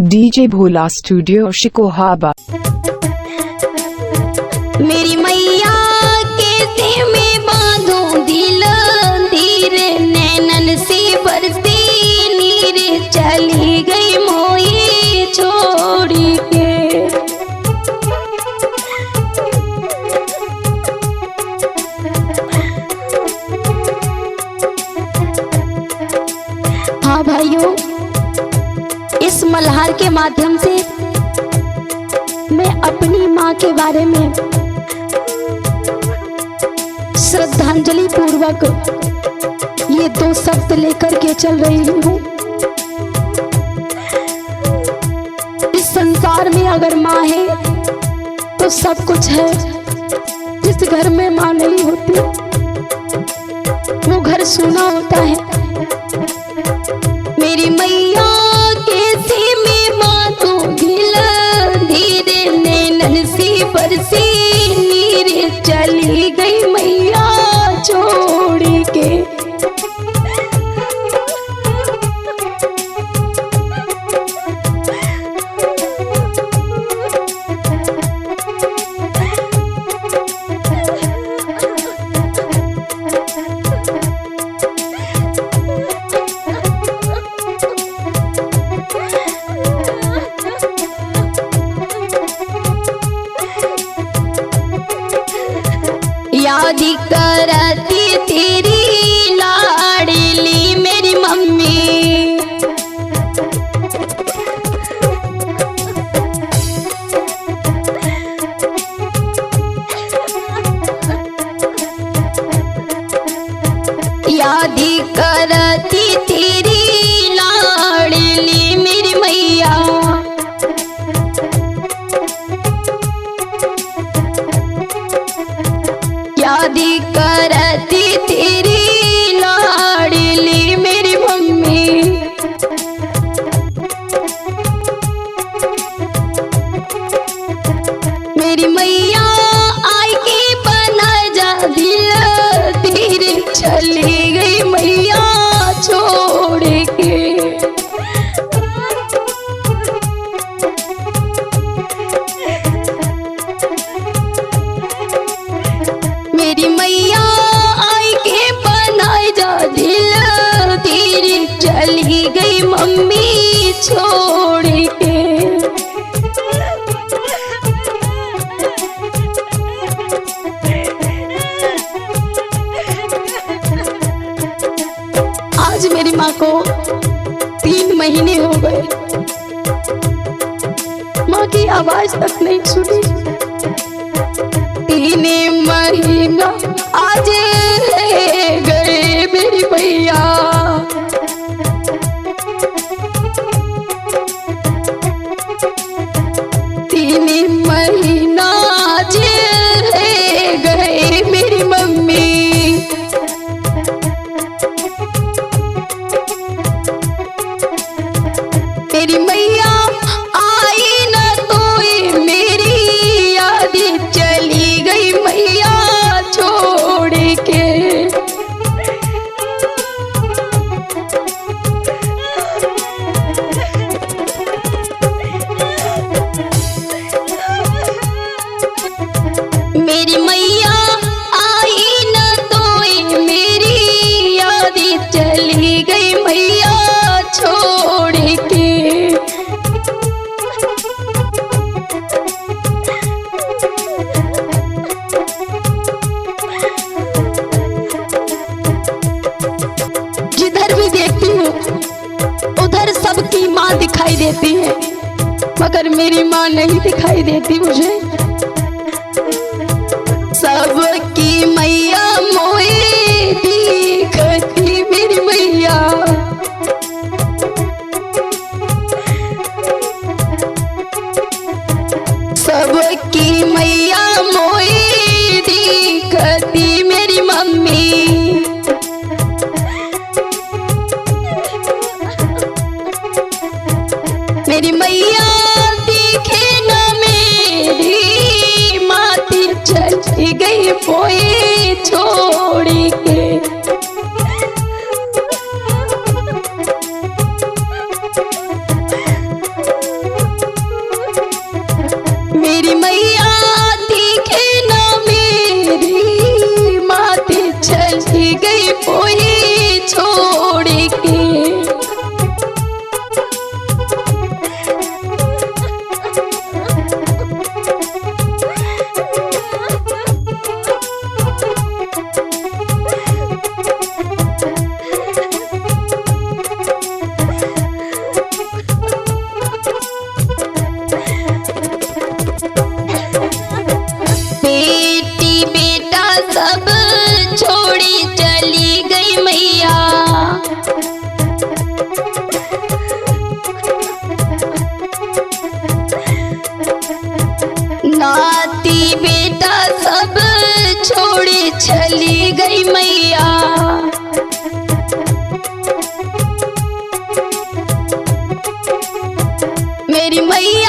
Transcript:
DJ Bhola studio शिकोहाबा। मेरी मैया कैसे में बांधूं दिल, धीरे नैनन से बरसी नीर, चली गई मोई छोड़ के। हाँ भाइयों, इस मल्हार के माध्यम से मैं अपनी माँ के बारे में श्रद्धांजलि पूर्वक ये 2 शब्द लेकर के चल रही हूँ। इस संसार में अगर माँ है तो सब कुछ है। जिस घर में माँ नहीं होती वो घर सूना होता है। मेरी मैया कैसे में बांधूं दिल, धीरे नैनन से बरसी नीर, चली गई मैया छोड़ के। याद करती तेरी लाडली मेरी मम्मी, याद करती तेरी लाडली मेरी मैया। याद करती तेरी लाडली मेरी मम्मी, मेरी मैया आई के बना जा दिल, धीरे चली गई मैया छोड़ के। मेरी मैया आई के बनाए जा दिल, धीरे चली गई मम्मी छोड़ के। आज मेरी माँ को 3 महीने हो गए, माँ की आवाज तक नहीं सुनी। 3 महीना आज रह गए मेरी मैया, महीना आज रह गए मेरी मम्मी। मेरी मैया आई न तो मेरी याद चली गई मैया छोड़ के। मेरी मैया आई न तो मेरी याद चली गई मैया छोड़ के। जिधर भी देखती हूँ उधर सबकी माँ दिखाई देती है, मगर मेरी माँ नहीं दिखाई देती मुझे। सबकी मैया मोए दिखती मेरी मैया, सबकी मैया मोए दिखती मेरी मम्मी। मेरी मैया दिखे न मेरी माती चली गई पोए छोड़ के। मेरी मैया